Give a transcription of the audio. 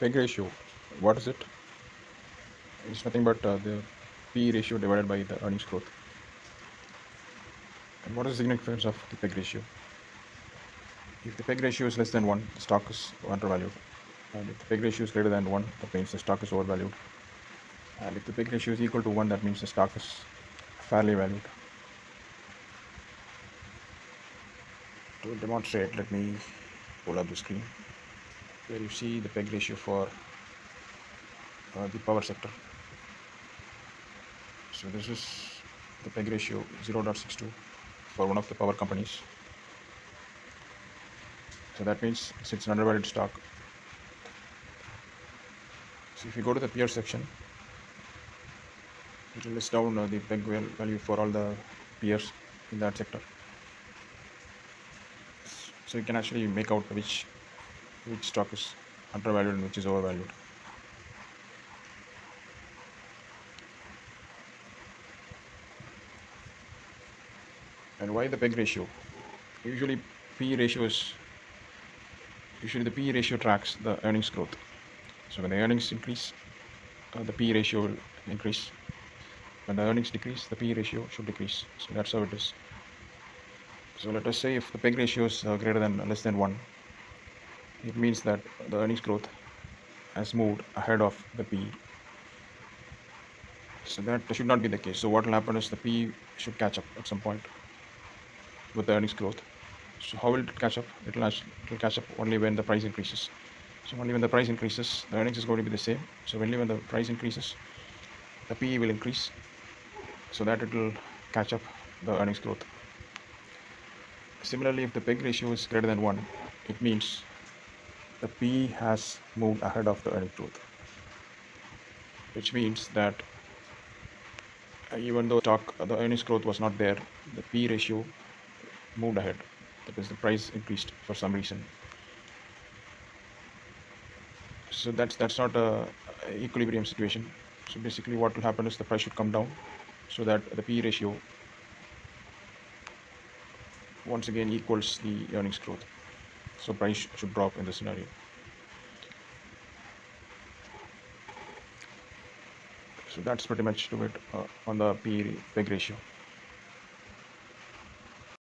PEG ratio, what is it? It's nothing but the P ratio divided by the earnings growth. And what is the significance of the PEG ratio? If the PEG ratio is less than 1, the stock is undervalued. And if the PEG ratio is greater than 1, that means the stock is overvalued. And if the PEG ratio is equal to 1, that means the stock is fairly valued. To demonstrate, let me pull up the screen where you see the PEG ratio for the power sector. So this is the PEG ratio 0.62 for one of the power companies. So that means it's an undervalued stock. So if you go to the peer section, it will list down the PEG value for all the peers in that sector. So you can actually make out which stock is undervalued and which is overvalued. And why the PEG ratio? Usually PE ratio is usually the PE ratio tracks the earnings growth. So when the earnings increase, the PE ratio will increase. When the earnings decrease, the PE ratio should decrease. So that's how it is. So let us say if the PEG ratio is greater than less than 1, it means that the earnings growth has moved ahead of the PE. So that should not be the case. So what will happen is the PE should catch up at some point with the earnings growth. So how will it catch up? It will catch up only when the price increases. So only when the price increases, the earnings is going to be the same. So only when the price increases, the PE will increase so that it will catch up the earnings growth. Similarly, if the PEG ratio is greater than 1, it means the PE has moved ahead of the earnings growth, which means that even though the earnings growth was not there, the PE ratio moved ahead because the price increased for some reason. So that's not a equilibrium situation. So basically what will happen is the price should come down so that the PE ratio once again equals the earnings growth. So price should drop in this scenario. So that's pretty much to it on the PE PEG ratio.